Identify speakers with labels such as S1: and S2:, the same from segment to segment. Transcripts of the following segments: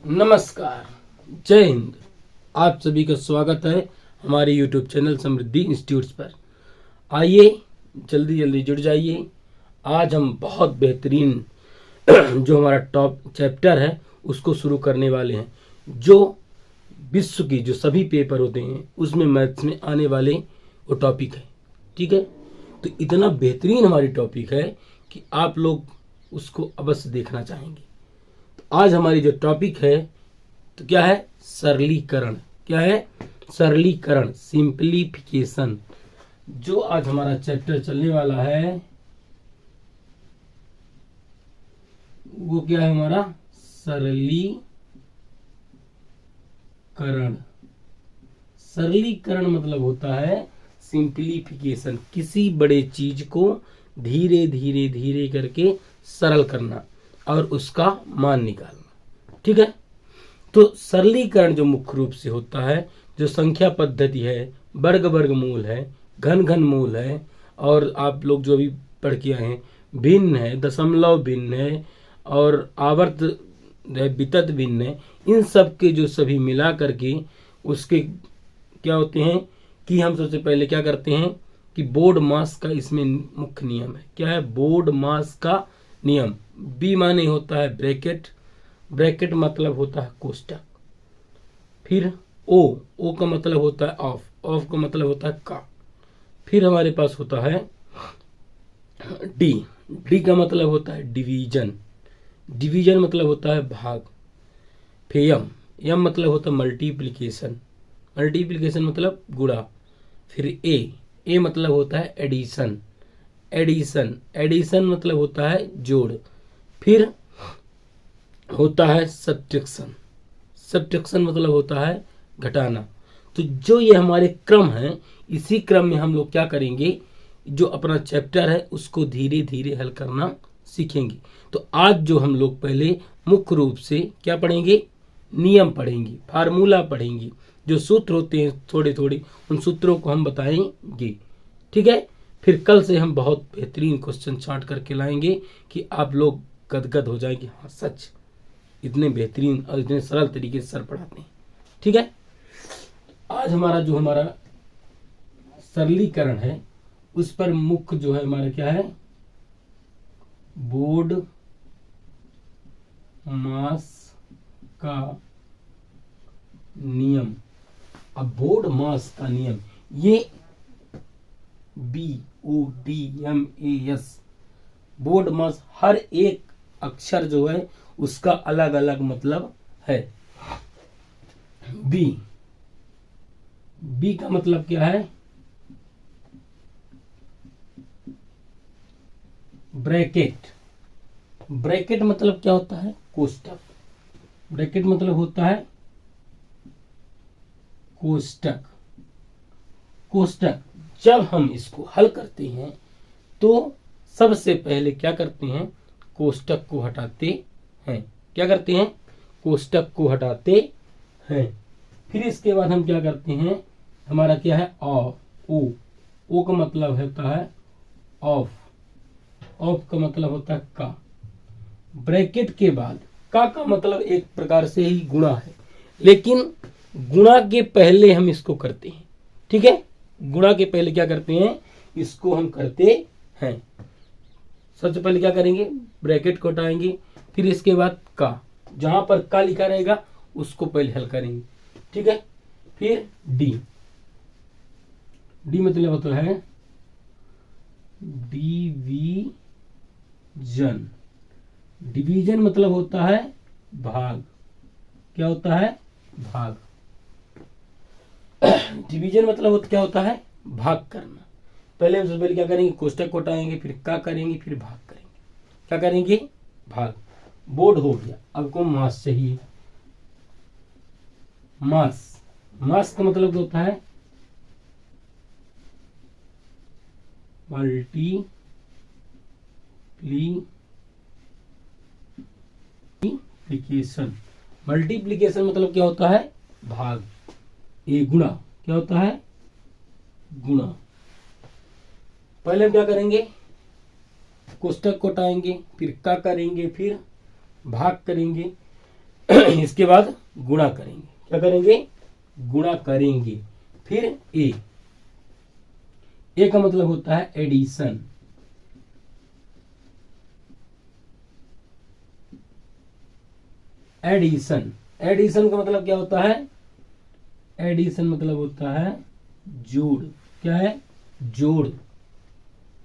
S1: नमस्कार, जय हिंद। आप सभी का स्वागत है हमारे YouTube चैनल समृद्धि इंस्टीट्यूट्स पर। आइए जल्दी जल्दी जुड़ जाइए। आज हम बहुत बेहतरीन जो हमारा टॉप चैप्टर है उसको शुरू करने वाले हैं, जो विश्व की जो सभी पेपर होते हैं उसमें मैथ्स में आने वाले वो टॉपिक है। ठीक है, तो इतना बेहतरीन हमारी टॉपिक है कि आप लोग उसको अवश्य देखना चाहेंगे। आज हमारी जो टॉपिक है तो क्या है? सरलीकरण। क्या है? सरलीकरण, सिंप्लीफिकेशन। जो आज हमारा चैप्टर चलने वाला है वो क्या है? हमारा सरलीकरण। सरलीकरण मतलब होता है सिंप्लीफिकेशन, किसी बड़े चीज को धीरे धीरे धीरे करके सरल करना और उसका मान निकालना। ठीक है, तो सरलीकरण जो मुख्य रूप से होता है, जो संख्या पद्धति है, वर्ग वर्गमूल है, घन घन मूल है, और आप लोग जो भी पढ़ के आए हैं भिन्न है, दशमलव भिन्न है, और आवर्त है, वितत भिन्न है, इन सब के जो सभी मिला करके उसके क्या होते हैं कि हम सबसे पहले क्या करते हैं कि बोर्ड मास का इसमें मुख्य नियम है। क्या है? बोर्ड मास का नियम। बी माने होता है ब्रैकेट, ब्रैकेट मतलब होता है कोष्टक। फिर ओ, ओ का मतलब होता है ऑफ, ऑफ का मतलब होता है का। फिर हमारे पास होता है डी, डी का मतलब होता है डिवीजन, डिवीजन मतलब होता है भाग। फिर यम, यम मतलब होता है मल्टीप्लिकेशन, मल्टीप्लिकेशन मतलब गुणा। फिर ए मतलब होता है एडिशन, एडिशन, एडिशन मतलब होता है जोड़। फिर होता है सब्ट्रैक्शन, सब्ट्रैक्शन मतलब होता है घटाना। तो जो ये हमारे क्रम है, इसी क्रम में हम लोग क्या करेंगे, जो अपना चैप्टर है उसको धीरे धीरे हल करना सीखेंगे। तो आज जो हम लोग पहले मुख्य रूप से क्या पढ़ेंगे, नियम पढ़ेंगे, फार्मूला पढ़ेंगे, जो सूत्र होते हैं थोड़े थोड़े उन सूत्रों को हम बताएंगे। ठीक है, फिर कल से हम बहुत बेहतरीन क्वेश्चन छांट करके लाएंगे कि आप लोग गदगद हो जाएंगे। हाँ सच, इतने बेहतरीन और इतने सरल तरीके से सर पढ़ाते हैं। ठीक है, आज हमारा सरलीकरण है उस पर मुख्य जो है हमारा क्या है, बोर्ड मास का नियम। अब बोर्ड मास का नियम, ये BODMAS, बोर्ड मास, हर एक अक्षर जो है उसका अलग अलग मतलब है। बी, बी का मतलब क्या है? ब्रैकेट, ब्रैकेट मतलब क्या होता है? कोष्टक, ब्रैकेट मतलब होता है कोष्टक, कोष्टक। जब हम इसको हल करते हैं तो सबसे पहले क्या करते हैं, कोष्टक को हटाते हैं। क्या करते हैं? कोष्टक को हटाते हैं। फिर इसके बाद हम क्या करते हैं, हमारा क्या है ऑफ, ओ का मतलब होता है ऑफ, ऑफ का मतलब होता है का। ब्रैकेट के बाद का मतलब एक प्रकार से ही गुणा है, लेकिन गुणा के पहले हम इसको करते हैं। ठीक है, गुणा के पहले क्या करते हैं, इसको हम करते हैं। सबसे पहले क्या करेंगे, ब्रैकेट को हटाएंगे, फिर इसके बाद का, जहां पर का लिखा रहेगा उसको पहले हल करेंगे। ठीक है, फिर डी, डी मतलब होता है डिवीजन, डिवीजन मतलब होता है भाग। क्या होता है? भाग। डिवीजन मतलब क्या होता है? भाग करना। पहले हम सबसे पहले क्या करेंगे, कोष्टक को हटाएंगे, फिर का करेंगे, फिर भाग करेंगे। क्या करेंगे? भाग। बोर्ड हो गया। अब को मास चाहिए, मास, मास का मतलब होता है मल्टीप्लीकेशन, मल्टीप्लीकेशन मतलब क्या होता है? भाग। ये गुणा, क्या होता है? गुणा। पहले हम क्या करेंगे, कोष्टक को हटाएंगे, फिर का करेंगे, फिर भाग करेंगे। इसके बाद गुणा करेंगे, क्या करेंगे, गुणा करेंगे। फिर ए का मतलब होता है एडिशन, एडिशन, एडिशन का मतलब क्या होता है, एडिशन मतलब होता है जोड़, क्या है, जोड़,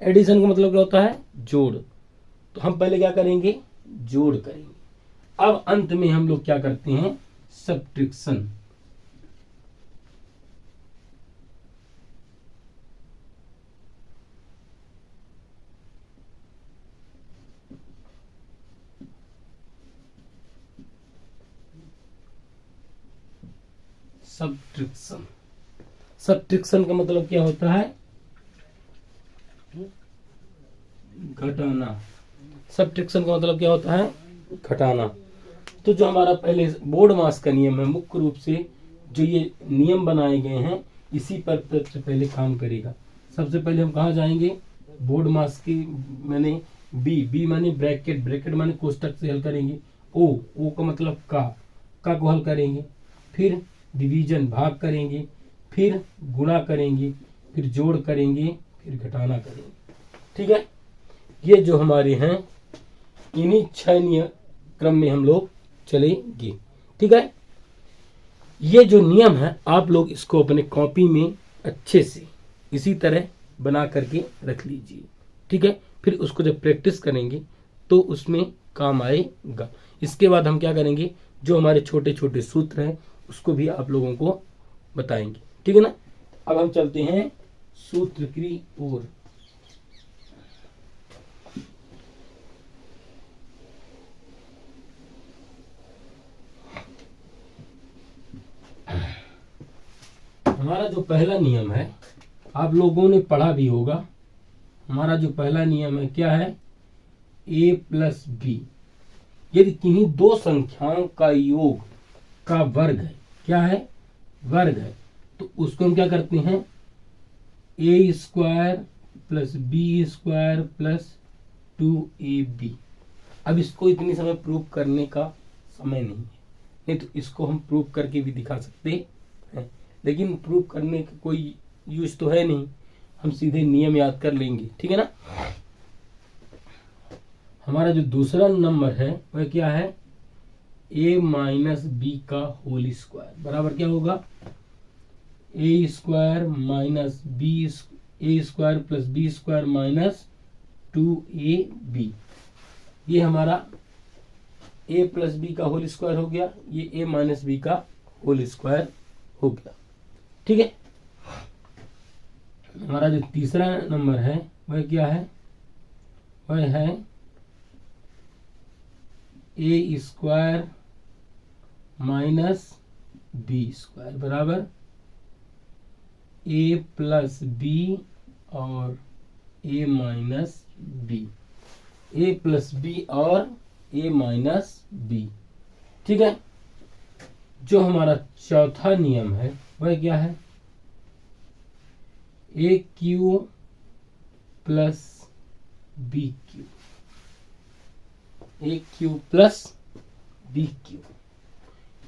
S1: एडिशन का मतलब क्या होता है, जोड़। तो हम पहले क्या करेंगे, जोड़ करेंगे। अब अंत में हम लोग क्या करते हैं, सब्ट्रैक्शन, सब्ट्रैक्शन, सब्ट्रैक्शन का मतलब क्या होता है, घटाना, सब्ट्रैक्शन का मतलब क्या होता है, घटाना। तो जो हमारा पहले बोर्ड मास का नियम है, मुख्य रूप से जो ये नियम बनाए गए हैं इसी पर सबसे पहले काम करेगा। सबसे पहले हम कहाँ जाएंगे, बोर्ड मास की मैंने बी माने ब्रैकेट, ब्रैकेट माने कोष्टक से हल करेंगे। ओ का मतलब का को हल करेंगे, फिर डिवीजन भाग करेंगे, फिर गुणा करेंगे, फिर जोड़ करेंगे, फिर घटाना करेंगे। ठीक है, ये जो हमारे हैं इन्हीं 6 क्रम में हम लोग चलेंगे। ठीक है, ये जो नियम है आप लोग इसको अपने कॉपी में अच्छे से इसी तरह बना करके रख लीजिए। ठीक है, फिर उसको जब प्रैक्टिस करेंगे तो उसमें काम आएगा। इसके बाद हम क्या करेंगे, जो हमारे छोटे छोटे सूत्र हैं उसको भी आप लोगों को बताएंगे। ठीक है ना, अब हम चलते हैं सूत्र की ओर। हमारा जो पहला नियम है आप लोगों ने पढ़ा भी होगा। हमारा जो पहला नियम है क्या है, a प्लस बी, यदि किन्हीं दो संख्याओं का योग का वर्ग है, क्या है, वर्ग है, तो उसको हम क्या करते हैं, a square plus B square plus 2ab। अब इसको इतनी समय प्रूव करने का समय नहीं है, नहीं तो इसको हम प्रूव करके भी दिखा सकते हैं, लेकिन प्रूव करने का कोई यूज तो है नहीं, हम सीधे नियम याद कर लेंगे। ठीक है ना, हमारा जो दूसरा नंबर है वह क्या है, a माइनस बी का होल स्क्वायर बराबर क्या होगा, a square minus b, a square plus B square minus 2ab। ये हमारा a प्लस बी का होल स्क्वायर हो गया, ये a माइनस बी का होल स्क्वायर हो गया। ठीक है, हमारा जो तीसरा नंबर है वह क्या है, वह है a square minus b square बराबर a प्लस बी और a minus b, a plus b और a माइनस बी। ठीक है, जो हमारा चौथा नियम है वह क्या है, A cube plus B cube, A cube plus B cube,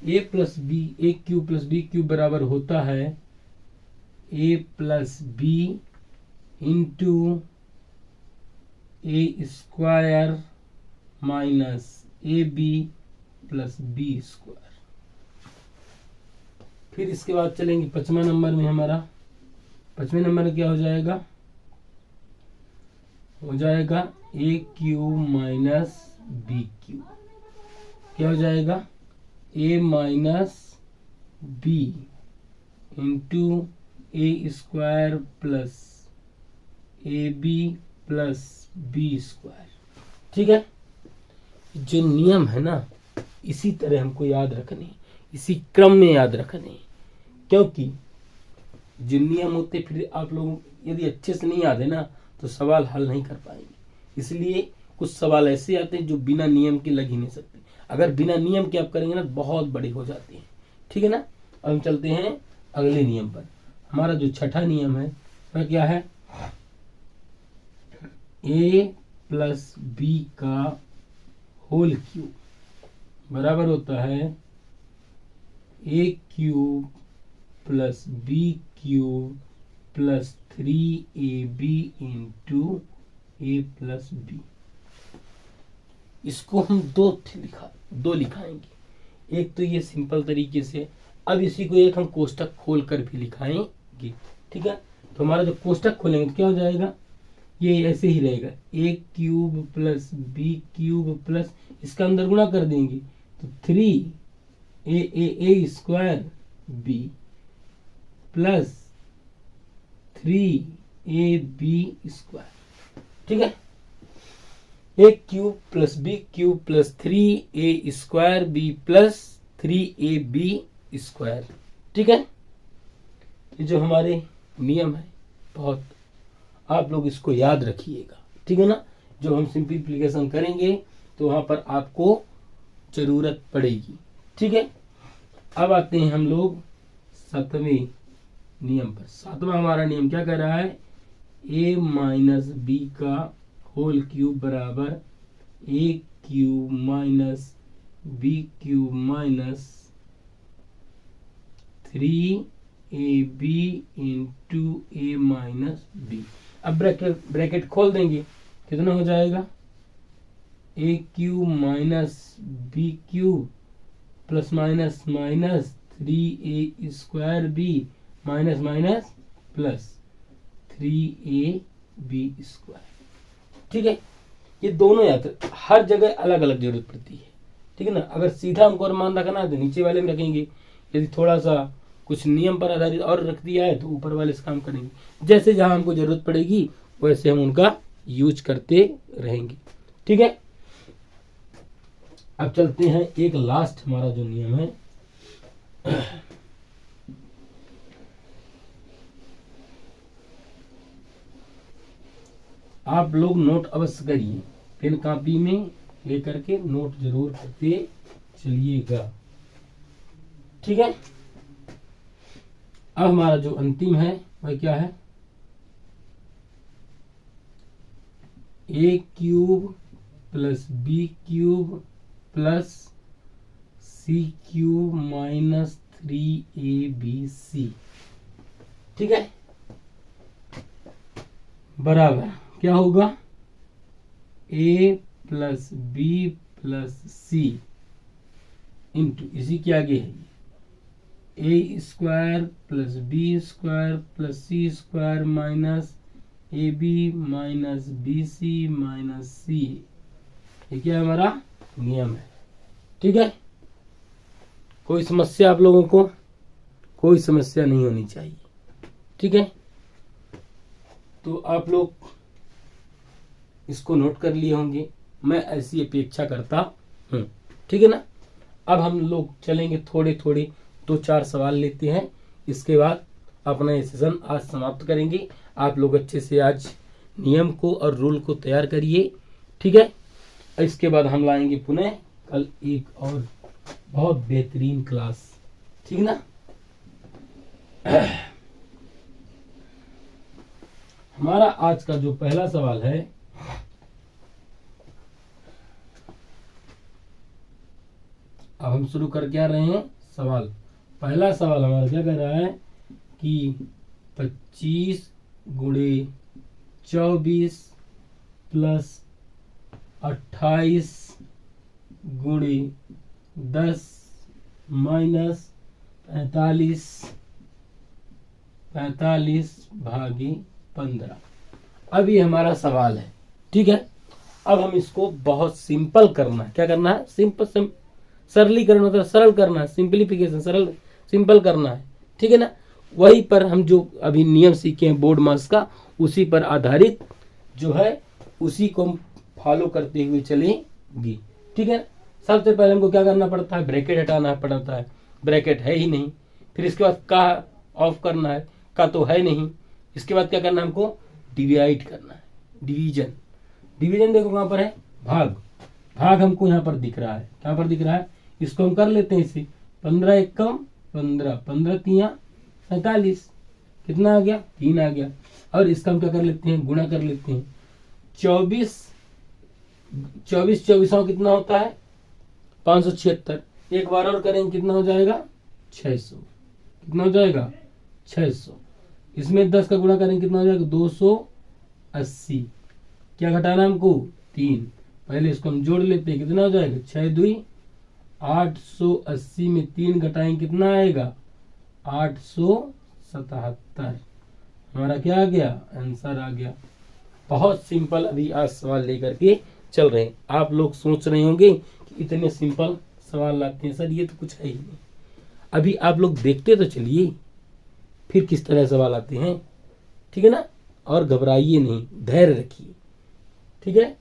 S1: A plus B, A cube plus B cube बराबर होता है A plus B into A square minus A B plus B square. फिर इसके बाद चलेंगे 5वां नंबर में, हमारा 5वें नंबर में क्या हो जाएगा, हो जाएगा A cube minus B cube, क्या हो जाएगा, A minus B into A square plus A B plus B square. ठीक है, जो नियम है ना इसी तरह हमको याद रखने, इसी क्रम में याद रखने, क्योंकि जो नियम होते फिर आप लोग यदि अच्छे से नहीं याद है ना तो सवाल हल नहीं कर पाएंगे। इसलिए कुछ सवाल ऐसे आते हैं जो बिना नियम के लग ही नहीं सकते, अगर बिना नियम के आप करेंगे ना बहुत बड़े हो जाते हैं। ठीक है ना, अब हम चलते हैं अगले नियम पर। हमारा जो छठा नियम है वह क्या है, ए प्लस बी का होल क्यूब बराबर होता है A cube plus B cube plus 3ab into A plus B. इसको हम दो लिखाएंगे। एक तो ये सिंपल तरीके से, अब इसी को एक हम कोष्टक खोल कर भी लिखाएंगे। ठीक है, तो हमारा जो कोष्टक खोलेंगे तो क्या हो जाएगा, ये ऐसे ही रहेगा A cube plus B cube plus इसका अंदर गुणा कर देंगे तो 3a square B plus 3ab square. ठीक है, A cube plus B cube plus 3a square B plus 3ab square. ठीक है, ये जो हमारे नियम है बहुत, आप लोग इसको याद रखिएगा। ठीक है ना, जो हम सिंप्लीफिकेशन करेंगे तो वहां पर आपको जरूरत पड़ेगी। ठीक है, अब आते हैं हम लोग 7वें नियम पर। 7वां हमारा नियम क्या कर रहा है, a माइनस बी का होल क्यूब बराबर A cube minus B cube minus 3ab into A minus B. अब ब्रैकेट खोल देंगे, कितना हो जाएगा, A cube minus B cube plus minus minus 3a square B minus minus plus 3ab square. ठीक है, ये दोनों याद, हर जगह अलग अलग जरूरत पड़ती है। ठीक है ना, अगर सीधा हमको अनुमान रखना है तो नीचे वाले में रखेंगे, यदि थोड़ा सा कुछ नियम पर आधारित और रख दिया है तो ऊपर वाले से काम करेंगे। जैसे जहां हमको जरूरत पड़ेगी वैसे हम उनका यूज करते रहेंगे। ठीक है, अब चलते हैं एक लास्ट हमारा जो नियम है, आप लोग नोट अवश्य करिए, पेन कॉपी में लेकर के नोट जरूर करते चलिएगा। ठीक है, अब हमारा जो अंतिम है वह क्या है, A cube plus B cube plus C cube minus 3abc। ठीक है, बराबर क्या होगा, a plus B plus C into इसी के आगे है A square plus B square plus C square minus A B minus B C minus C. ये क्या हमारा नियम है। ठीक है, कोई समस्या आप लोगों को, कोई समस्या नहीं होनी चाहिए। ठीक है, तो आप लोग इसको नोट कर लिए होंगे, मैं ऐसी अपेक्षा करता हूँ। ठीक है ना, अब हम लोग चलेंगे थोड़े थोड़े 2-4 सवाल लेते हैं, इसके बाद अपना ये सेशन आज समाप्त करेंगे। आप लोग अच्छे से आज नियम को और रूल को तैयार करिए। ठीक है, इसके बाद हम लाएंगे पुनः कल एक और बहुत बेहतरीन क्लास। ठीक ना, हमारा आज का जो पहला सवाल है, अब हम शुरू कर क्या रहे हैं सवाल। पहला सवाल हमारा क्या कर रहा है कि 25 गुणे 24 प्लस 28 गुणे 10 माइनस 45 भागी 15। अब ये हमारा सवाल है। ठीक है, अब हम इसको बहुत सिंपल करना है। क्या करना है, सिंपल सरलीकरण मतलब सरल करना है, सिंप्लीफिकेशन सिंपल करना है। ठीक है ना, वही पर हम जो अभी नियम सीखे हैं बोर्ड मास का, उसी पर आधारित जो है उसी को हम फॉलो करते हुए चलेंगे। ठीक है, सबसे पहले हमको क्या करना पड़ता है, ब्रैकेट हटाना पड़ता है, ब्रैकेट है ही नहीं। फिर इसके बाद का ऑफ करना है, का तो है नहीं। इसके बाद क्या करना है, हमको डिवाइड करना है, डिवीजन देखो कहाँ पर है, भाग हमको यहाँ पर दिख रहा है, कहाँ पर दिख रहा है, इसको हम कर लेते हैं इसे 15 एकम 15, 15 तिया 45, कितना आ गया 3 आ गया। और इसका हम क्या कर लेते हैं, गुणा कर लेते हैं। 24 24 कितना होता है 576। एक बार और करेंगे कितना हो जाएगा 600। कितना हो जाएगा 600। इसमें 10 का गुणा करेंगे कितना हो जाएगा 280। क्या घटाना हमको 3। पहले इसको हम जोड़ लेते हैं, कितना हो जाएगा 6 दूई 880 में 3 घटाएंगे कितना आएगा 877। हमारा क्या आ गया आंसर आ गया। बहुत सिंपल अभी आज सवाल लेकर के चल रहे हैं। आप लोग सोच रहे होंगे कि इतने सिंपल सवाल लाते हैं सर, ये तो कुछ है ही नहीं। अभी आप लोग देखते तो चलिए फिर किस तरह सवाल आते हैं, ठीक है ना। और घबराइए नहीं, धैर्य रखिए, ठीक है।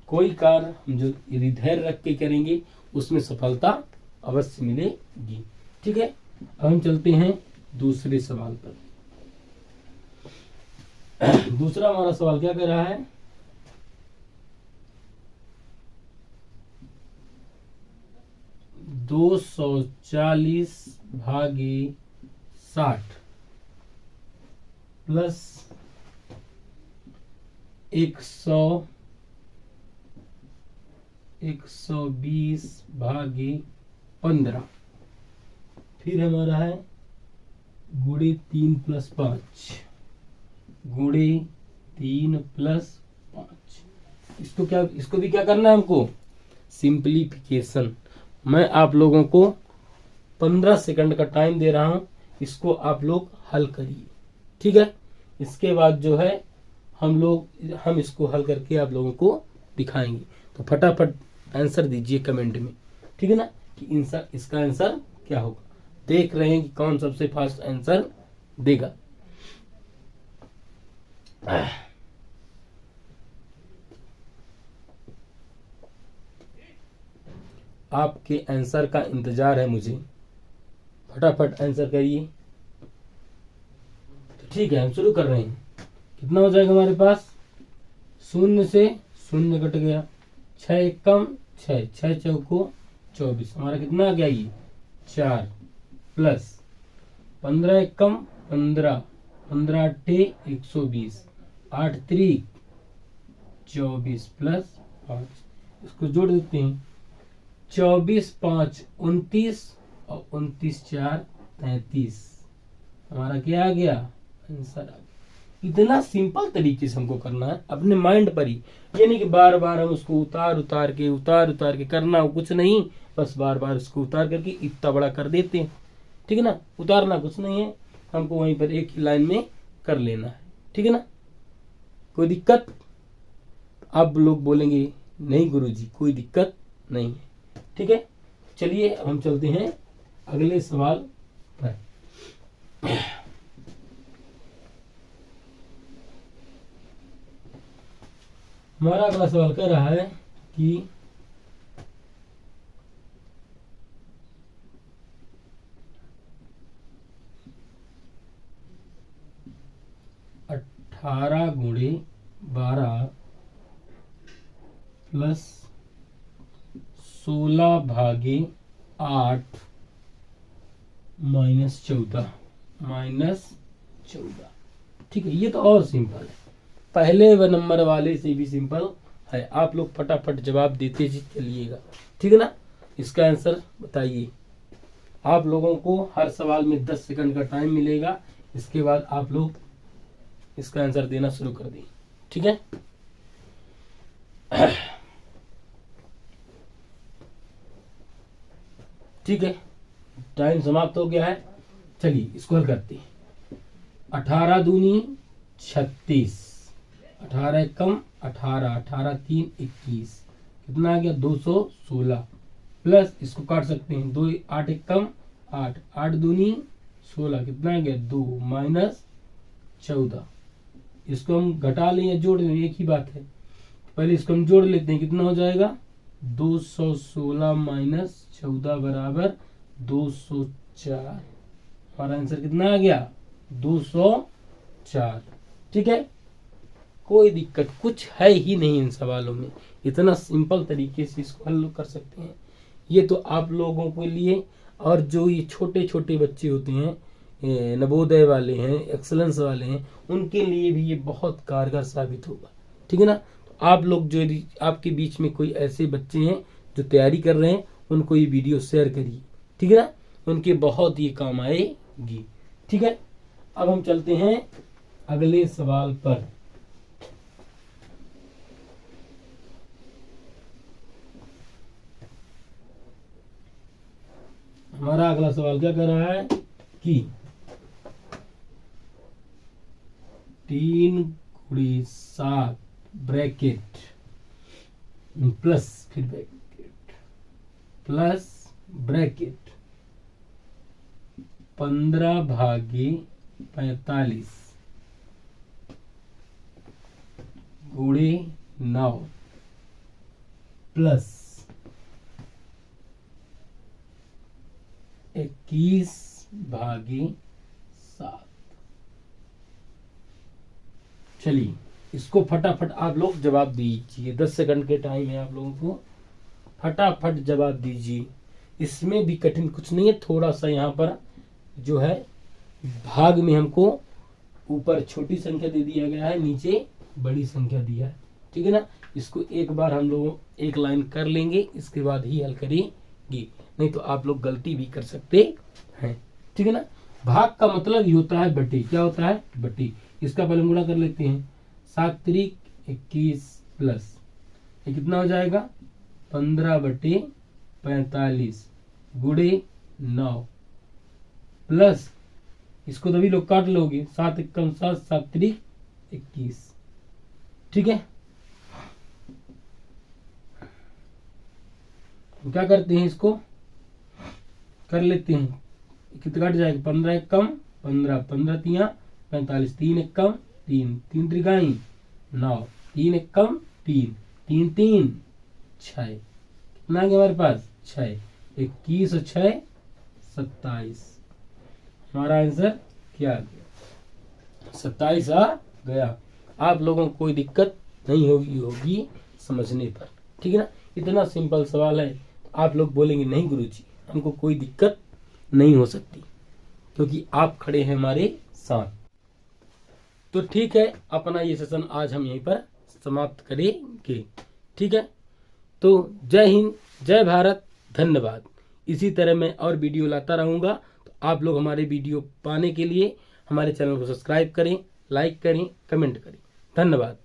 S1: कोई कार्य हम जो यदि धैर्य रख के करेंगे उसमें सफलता अवश्य मिलेगी, ठीक है। अब हम चलते हैं दूसरे सवाल पर। दूसरा हमारा सवाल क्या कर रहा है, दो 240 भागे 60 प्लस 120 भागे 15, फिर हमारा है गुणे 3 + 5 गुणे 3 + 5। इसको भी क्या करना है हमको सिंप्लीफिकेशन। मैं आप लोगों को 15 सेकंड का टाइम दे रहा हूं, इसको आप लोग हल करिए, ठीक है। इसके बाद जो है हम इसको हल करके आप लोगों को दिखाएंगे। तो फटाफट आंसर दीजिए कमेंट में, ठीक है ना, कि इसका आंसर क्या होगा। देख रहे हैं कि कौन सबसे फास्ट आंसर देगा। आपके आंसर का इंतजार है मुझे, फटाफट आंसर करिए। तो ठीक है, हम शुरू कर रहे हैं। कितना हो जाएगा हमारे पास, 0 से 0 कट गया, 6 एक कम 6, 6 चौको 24, हमारा कितना आ गया ये 4 प्लस 15 एक कम 15, 15 अट्ठे 120, 8 त्रिक 24 प्लस 5, इसको जोड़ देते हैं। 24 5 29 और 29 4 33, हमारा क्या आ गया आंसर आ गया। इतना सिंपल तरीके से हमको करना है अपने माइंड पर ही, ये नहीं कि बार बार हम उसको उतार उतार के करना हो, कुछ नहीं, बस बार बार उसको उतार करके इतना बड़ा कर देते हैं, ठीक है ना। उतारना कुछ नहीं है, हमको वहीं पर एक ही लाइन में कर लेना है, ठीक है ना। कोई दिक्कत? आप लोग बोलेंगे नहीं गुरुजी कोई दिक्कत नहीं है, ठीक है। चलिए हम चलते हैं अगले सवाल पर। हमारा अगला सवाल कह रहा है कि 18 गुणे 12 प्लस 16 भागे 8 -14, ठीक है। ये तो और सिंपल है, पहले व नंबर वाले से भी सिंपल है। आप लोग फटाफट जवाब देते चलिएगा, ठीक है ना। इसका आंसर बताइए। आप लोगों को हर सवाल में 10 सेकंड का टाइम मिलेगा, इसके बाद आप लोग इसका आंसर देना शुरू कर दें, ठीक है। ठीक है, टाइम समाप्त हो गया है। चलिए इसको हल करते हैं। 18 दूनी 36, 18 कम 18, 18 3 21, कितना आ गया 216 प्लस इसको काट सकते हैं 2 8 एक कम 8, 8 दूनी 16, कितना आ गया 2 -14, इसको हम घटा लें या जोड़ लें एक ही बात है। पहले इसको हम जोड़ लेते हैं, कितना हो जाएगा 216 - 14 बराबर 204, हमारा आंसर कितना आ गया 204, ठीक है। कोई दिक्कत कुछ है ही नहीं इन सवालों में, इतना सिंपल तरीके से इसको हल कर सकते हैं। ये तो आप लोगों के लिए, और जो ये छोटे छोटे बच्चे होते हैं, नवोदय वाले हैं, एक्सलेंस वाले हैं, उनके लिए भी ये बहुत कारगर साबित होगा, ठीक है ना। तो आप लोग जो आपके बीच में कोई ऐसे बच्चे हैं जो तैयारी कर रहे हैं, उनको ये वीडियो शेयर करिए, ठीक है ना, उनके बहुत ये काम आएगी। ठीक है, अब हम चलते हैं अगले सवाल पर। हमारा अगला सवाल क्या कर रहा है कि 3×7 ब्रैकेट प्लस फिर ब्रैकेट प्लस ब्रैकेट 15/45 गुणे 9 प्लस 21/7। चलिए इसको फटाफट आप लोग जवाब दीजिए, 10 सेकंड के टाइम है आप लोगों को, फटाफट जवाब दीजिए। इसमें भी कठिन कुछ नहीं है, थोड़ा सा यहाँ पर जो है भाग में हमको ऊपर छोटी संख्या दे दिया गया है, नीचे बड़ी संख्या दिया है, ठीक है ना। इसको एक बार हम लोग एक लाइन कर लेंगे, इसके बाद ही हल करेंगे, नहीं तो आप लोग गलती भी कर सकते हैं, ठीक है ना। भाग का मतलब ही होता है बटे, क्या होता है बटे। इसका पहले गुणा कर लेते हैं, 7×21 प्लस ये कितना हो जाएगा 15/45 गुणे 9 प्लस इसको तभी लोग काट लोगे, 7×1 7, 7×3 = 21, ठीक है। क्या करते हैं, इसको कर लेते हैं, कितना कट जाएगा 15 कम 15, 15×3 = 45, 3 कम 3, 3 त्रिकाई 9, 3 कम 3, 3 3 6, कितना आ गया हमारे पास 6, 21 और 6 27। हमारा आंसर क्या आ गया 27 आ गया। आप लोगों को कोई दिक्कत नहीं होगी समझने पर, ठीक है ना। इतना सिंपल सवाल है, आप लोग बोलेंगे नहीं गुरुजी हमको कोई दिक्कत नहीं हो सकती, क्योंकि आप खड़े हैं हमारे साथ। तो ठीक है, अपना ये सेशन आज हम यहीं पर समाप्त करेंगे, ठीक है। तो जय हिंद, जय भारत, धन्यवाद। इसी तरह मैं और वीडियो लाता रहूँगा, तो आप लोग हमारे वीडियो पाने के लिए हमारे चैनल को सब्सक्राइब करें, लाइक करें, कमेंट करें। धन्यवाद।